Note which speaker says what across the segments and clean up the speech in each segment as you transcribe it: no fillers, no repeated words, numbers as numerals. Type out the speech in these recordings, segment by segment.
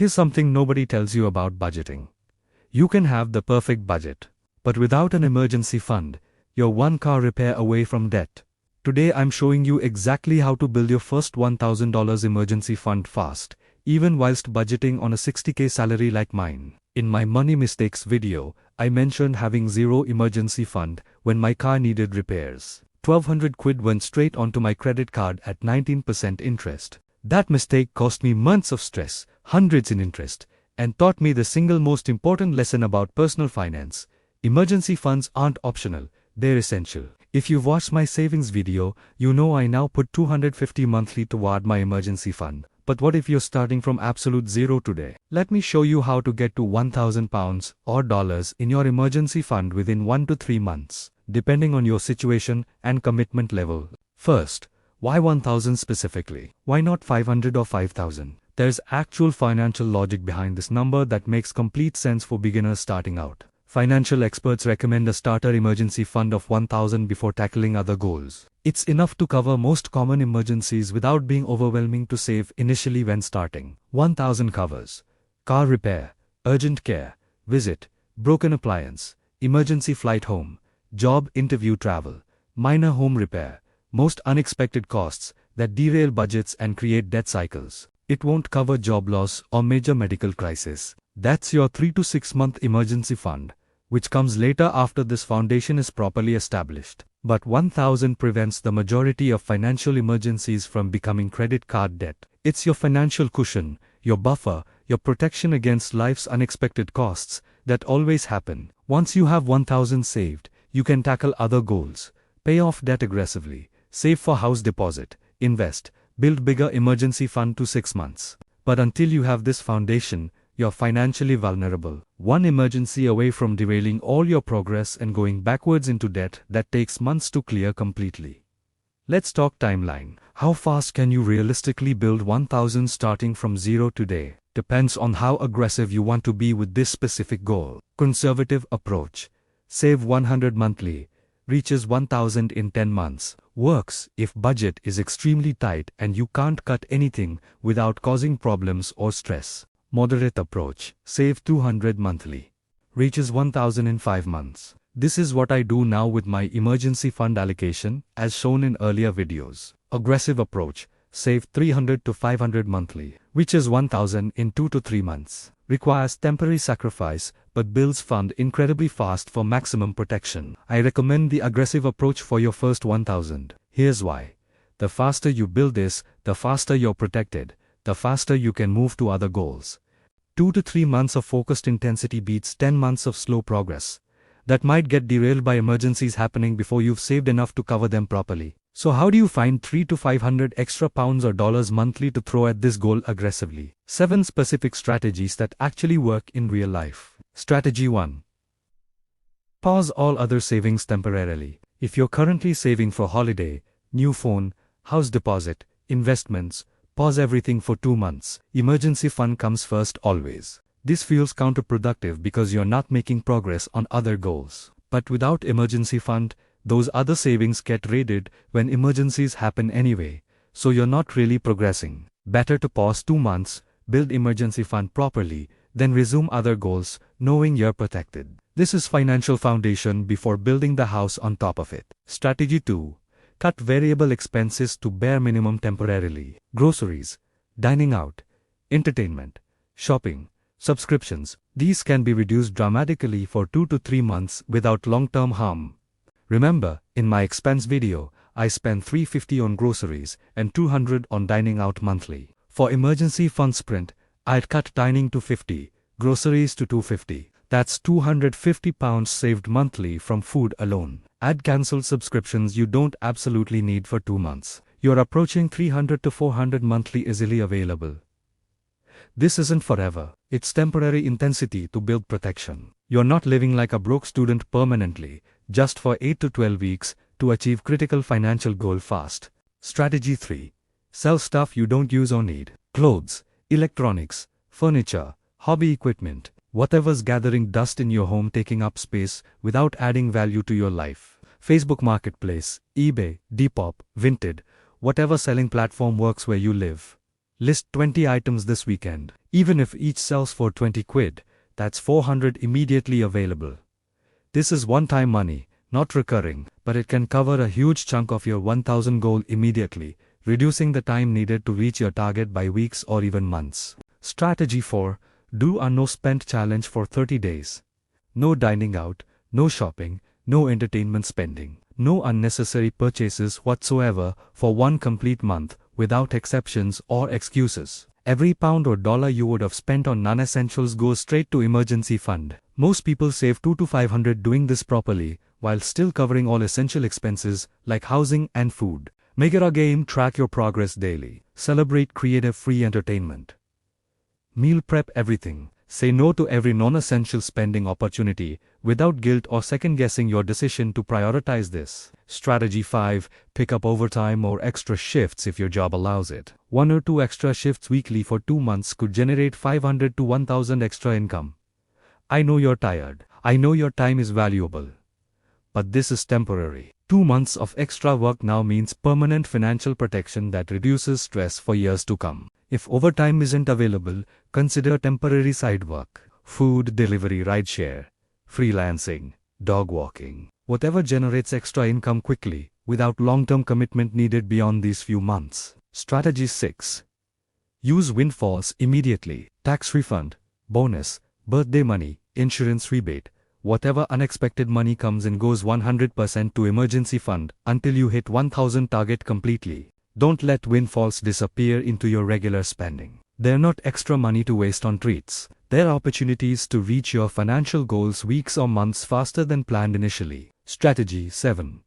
Speaker 1: Here's something nobody tells you about budgeting. You can have the perfect budget, but without an emergency fund, you're one car repair away from debt. Today I'm showing you exactly how to build your first $1,000 emergency fund fast, even whilst budgeting on a 60K salary like mine. In my money mistakes video, I mentioned having zero emergency fund when my car needed repairs. 1200 quid went straight onto my credit card at 19% interest. That mistake cost me months of stress, hundreds in interest, and taught me the single most important lesson about personal finance. Emergency funds aren't optional, they're essential. If you've watched my savings video, you know I now put $250 monthly toward my emergency fund. But what if you're starting from absolute zero today? Let me show you how to get to £1,000 or dollars in your emergency fund within 1 to 3 months, depending on your situation and commitment level. First, why 1,000 specifically? Why not 500 or 5,000? There's actual financial logic behind this number that makes complete sense for beginners starting out. Financial experts recommend a starter emergency fund of 1,000 before tackling other goals. It's enough to cover most common emergencies without being overwhelming to save initially when starting. 1,000 covers car repair, urgent care, visit, broken appliance, emergency flight home, job interview travel, minor home repair, most unexpected costs that derail budgets and create debt cycles. It won't cover job loss or major medical crisis. That's your 3 to 6 month emergency fund, which comes later after this foundation is properly established. But 1,000 prevents the majority of financial emergencies from becoming credit card debt. It's your financial cushion, your buffer, your protection against life's unexpected costs that always happen. Once you have 1,000 saved, you can tackle other goals, pay off debt aggressively, save for house deposit, invest, build bigger emergency fund to 6 months. But until you have this foundation, you're financially vulnerable. One emergency away from derailing all your progress and going backwards into debt that takes months to clear completely. Let's talk timeline. How fast can you realistically build 1,000 starting from zero today? Depends on how aggressive you want to be with this specific goal. Conservative approach. Save 100 monthly. Reaches 1,000 in 10 months. Works if budget is extremely tight and you can't cut anything without causing problems or stress. Moderate approach. Save 200 monthly. Reaches 1,000 in 5 months. This is what I do now with my emergency fund allocation, as shown in earlier videos. Aggressive approach. Save 300 to 500 monthly. Reaches 1,000 in 2 to 3 months. Requires temporary sacrifice, but builds fund incredibly fast for maximum protection. I recommend the aggressive approach for your first 1,000. Here's why. The faster you build this, the faster you're protected. The faster you can move to other goals. 2 to 3 months of focused intensity beats 10 months of slow progress. That might get derailed by emergencies happening before you've saved enough to cover them properly. So how do you find 3 to 500 extra pounds or dollars monthly to throw at this goal aggressively? 7 specific strategies that actually work in real life. Strategy 1. Pause all other savings temporarily. If you're currently saving for holiday, new phone, house deposit, investments, pause everything for 2 months. Emergency fund comes first always. This feels counterproductive because you're not making progress on other goals. But without emergency fund, those other savings get raided when emergencies happen anyway, so you're not really progressing. Better to pause 2 months, build emergency fund properly, then resume other goals, knowing you're protected. This is financial foundation before building the house on top of it. Strategy 2. Cut variable expenses to bare minimum temporarily. Groceries, dining out, entertainment, shopping, subscriptions. These can be reduced dramatically for 2 to 3 months without long-term harm. Remember, in my expense video, I spend $350 on groceries and $200 on dining out monthly. For emergency fund sprint, I'd cut dining to $50, groceries to $250. That's £250 saved monthly from food alone. Add cancelled subscriptions you don't absolutely need for 2 months. You're approaching $300 to $400 monthly easily available. This isn't forever. It's temporary intensity to build protection. You're not living like a broke student permanently, just for 8 to 12 weeks, to achieve critical financial goal fast. Strategy 3. Sell stuff you don't use or need. Clothes, electronics, furniture, hobby equipment, whatever's gathering dust in your home, taking up space without adding value to your life. Facebook Marketplace, eBay, Depop, Vinted, whatever selling platform works where you live. List 20 items this weekend. Even if each sells for 20 quid, that's 400 immediately available. This is one-time money, not recurring, but it can cover a huge chunk of your 1000 goal immediately, reducing the time needed to reach your target by weeks or even months. Strategy 4. Do a no-spend challenge for 30 days. No dining out, no shopping, no entertainment spending, no unnecessary purchases whatsoever for one complete month, without exceptions or excuses. Every pound or dollar you would have spent on non-essentials goes straight to emergency fund. Most people save 200 to 500 doing this properly, while still covering all essential expenses like housing and food. Make it a game, track your progress daily. Celebrate creative free entertainment. Meal prep everything. Say no to every non-essential spending opportunity, without guilt or second-guessing your decision to prioritize this. Strategy 5. Pick up overtime or extra shifts if your job allows it. 1 or 2 extra shifts weekly for 2 months could generate 500 to 1000 extra income. I know you're tired. I know your time is valuable. But this is temporary. 2 months of extra work now means permanent financial protection that reduces stress for years to come. If overtime isn't available, consider temporary side work. Food delivery, rideshare, freelancing, dog walking. Whatever generates extra income quickly, without long-term commitment needed beyond these few months. Strategy 6. Use windfalls immediately. Tax refund, bonus, birthday money, insurance rebate. Whatever unexpected money comes in goes 100% to emergency fund until you hit 1000 target completely. Don't let windfalls disappear into your regular spending. They're not extra money to waste on treats. They're opportunities to reach your financial goals weeks or months faster than planned initially. Strategy 7.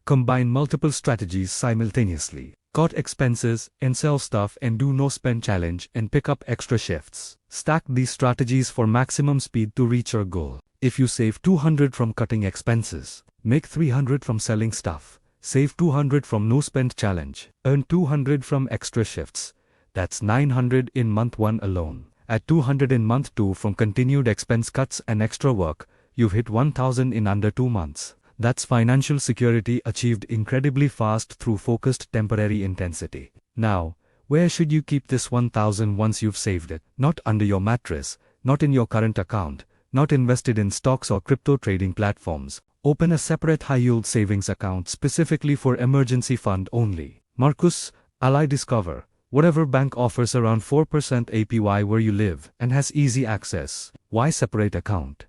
Speaker 1: Combine multiple strategies simultaneously. Cut expenses and sell stuff and do no spend challenge and pick up extra shifts. Stack these strategies for maximum speed to reach your goal. If you save 200 from cutting expenses, make 300 from selling stuff. Save 200 from no spend challenge. Earn 200 from extra shifts. That's 900 in month 1 alone. At 200 in month 2 from continued expense cuts and extra work, you've hit 1000 in under 2 months. That's financial security achieved incredibly fast through focused temporary intensity. Now, where should you keep this 1000 once you've saved it? Not under your mattress, not in your current account, not invested in stocks or crypto trading platforms. Open a separate high-yield savings account specifically for emergency fund only. Marcus, Ally Discover. Whatever bank offers around 4% APY where you live and has easy access. Why separate account?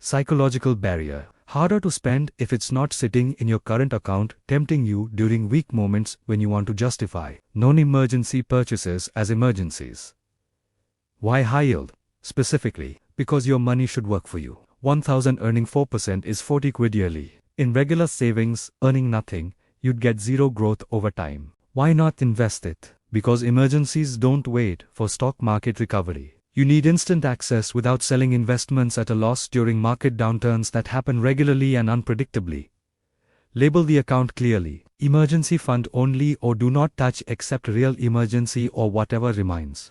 Speaker 1: Psychological barrier. Harder to spend if it's not sitting in your current account, tempting you during weak moments when you want to justify non-emergency purchases as emergencies. Why high yield? Specifically, because your money should work for you. 1000 earning 4% is 40 quid yearly. In regular savings, earning nothing, you'd get zero growth over time. Why not invest it? Because emergencies don't wait for stock market recovery. You need instant access without selling investments at a loss during market downturns that happen regularly and unpredictably. Label the account clearly. Emergency fund only or do not touch except real emergency or whatever remains.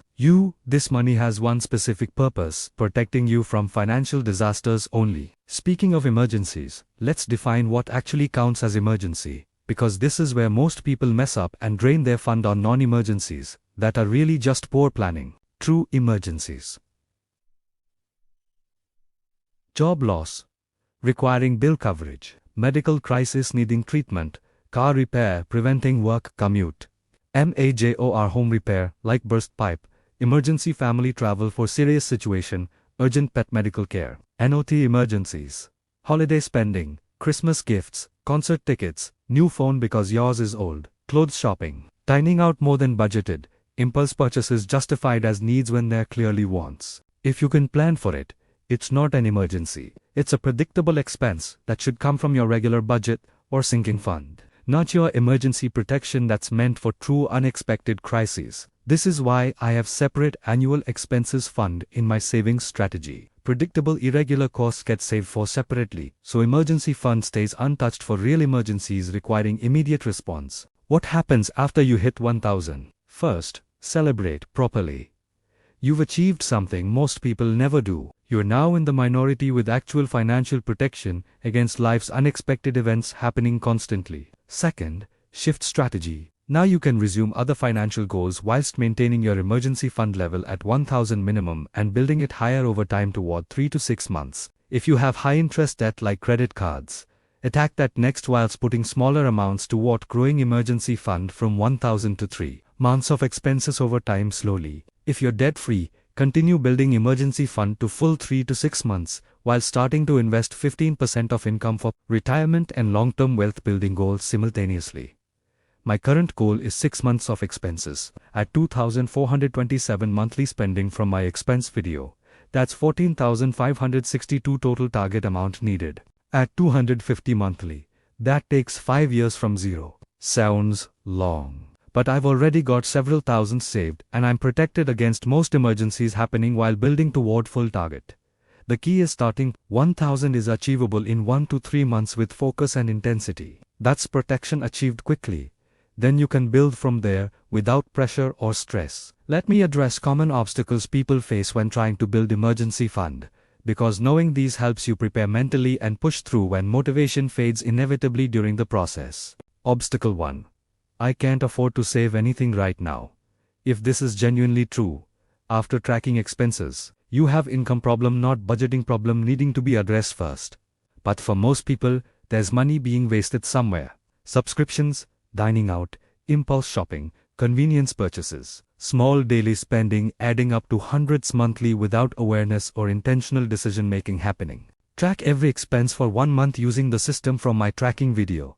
Speaker 1: This money has one specific purpose, protecting you from financial disasters only. Speaking of emergencies, let's define what actually counts as emergency, because this is where most people mess up and drain their fund on non-emergencies that are really just poor planning. True emergencies. Job loss, requiring bill coverage, medical crisis needing treatment, car repair preventing work commute, MAJOR home repair like burst pipe, emergency family travel for serious situation, urgent pet medical care, NOT emergencies, holiday spending, Christmas gifts, concert tickets, new phone because yours is old, clothes shopping, dining out more than budgeted, impulse purchases justified as needs when they're clearly wants. If you can plan for it, it's not an emergency. It's a predictable expense that should come from your regular budget or sinking fund. Not your emergency protection that's meant for true unexpected crises. This is why I have separate annual expenses fund in my savings strategy. Predictable irregular costs get saved for separately, so emergency fund stays untouched for real emergencies requiring immediate response. What happens after you hit 1000? First, celebrate properly. You've achieved something most people never do. You're now in the minority with actual financial protection against life's unexpected events happening constantly. Second, shift strategy. Now you can resume other financial goals whilst maintaining your emergency fund level at 1000 minimum and building it higher over time toward 3 to 6 months. If you have high interest debt like credit cards, attack that next whilst putting smaller amounts toward growing emergency fund from 1000 to 3 months of expenses over time slowly. If you're debt free, continue building emergency fund to full 3 to 6 months while starting to invest 15% of income for retirement and long-term wealth building goals simultaneously. My current goal is 6 months of expenses at 2,427 monthly spending from my expense video. That's 14,562 total target amount needed. At 250 monthly, that takes 5 years from zero. Sounds long. But I've already got several thousands saved and I'm protected against most emergencies happening while building toward full target. The key is starting. 1000 is achievable in 1 to 3 months with focus and intensity. That's protection achieved quickly. Then you can build from there without pressure or stress. Let me address common obstacles people face when trying to build emergency fund, because knowing these helps you prepare mentally and push through when motivation fades inevitably during the process. Obstacle 1. I can't afford to save anything right now. If this is genuinely true, after tracking expenses, you have income problem, not budgeting problem, needing to be addressed first. But for most people, there's money being wasted somewhere. Subscriptions, dining out, impulse shopping, convenience purchases, small daily spending adding up to hundreds monthly without awareness or intentional decision making happening. Track every expense for 1 month using the system from my tracking video.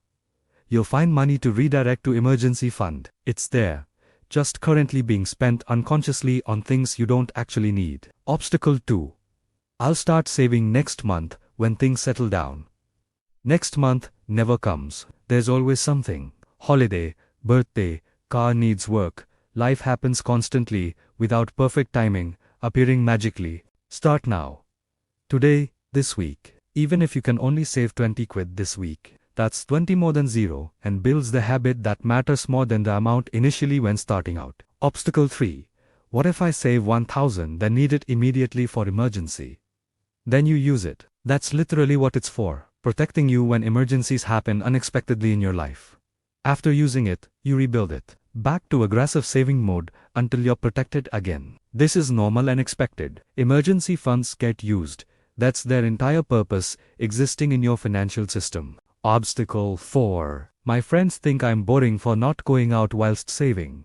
Speaker 1: You'll find money to redirect to emergency fund. It's there, just currently being spent unconsciously on things you don't actually need. Obstacle 2. I'll start saving next month when things settle down. Next month never comes. There's always something. Holiday, birthday, car needs work. Life happens constantly, without perfect timing, appearing magically. Start now. Today, this week. Even if you can only save 20 quid this week, that's 20 more than zero, and builds the habit that matters more than the amount initially when starting out. Obstacle 3. What if I save 1000 then need it immediately for emergency? Then you use it. That's literally what it's for, protecting you when emergencies happen unexpectedly in your life. After using it, you rebuild it back to aggressive saving mode until you're protected again. This is normal and expected. Emergency funds get used. That's their entire purpose, existing in your financial system. Obstacle 4. My friends think I'm boring for not going out whilst saving.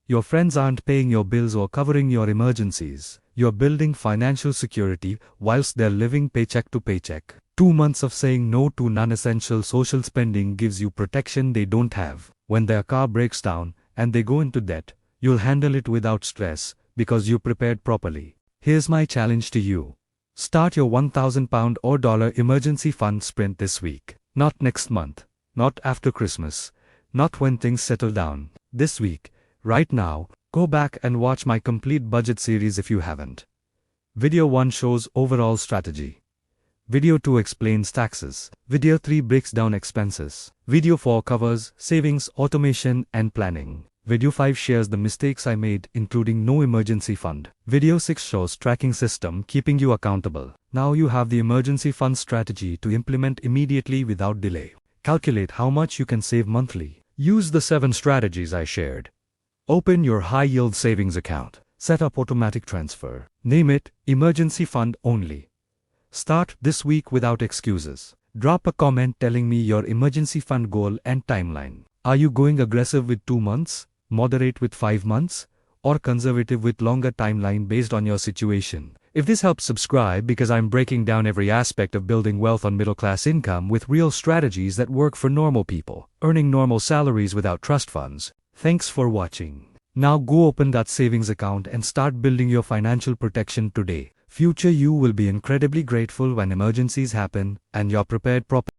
Speaker 1: Your friends aren't paying your bills or covering your emergencies. You're building financial security whilst they're living paycheck to paycheck. 2 months of saying no to non-essential social spending gives you protection they don't have. When their car breaks down and they go into debt, you'll handle it without stress because you prepared properly. Here's my challenge to you. Start your £1,000 or dollar emergency fund sprint this week. Not next month, not after Christmas, not when things settle down. This week, right now. Go back and watch my complete budget series if you haven't. Video 1 shows overall strategy. Video 2 explains taxes. Video 3 breaks down expenses. Video 4 covers savings, automation, and planning. Video 5 shares the mistakes I made, including no emergency fund. Video 6 shows tracking system, keeping you accountable. Now you have the emergency fund strategy to implement immediately without delay. Calculate how much you can save monthly. Use the 7 strategies I shared. Open your high-yield savings account. Set up automatic transfer. Name it emergency fund only. Start this week without excuses. Drop a comment telling me your emergency fund goal and timeline. Are you going aggressive with 2 months, moderate with 5 months, or conservative with longer timeline based on your situation? If this helps, subscribe, because I'm breaking down every aspect of building wealth on middle-class income with real strategies that work for normal people, earning normal salaries without trust funds. Thanks for watching. Now go open that savings account and start building your financial protection today. Future you will be incredibly grateful when emergencies happen and you're prepared properly.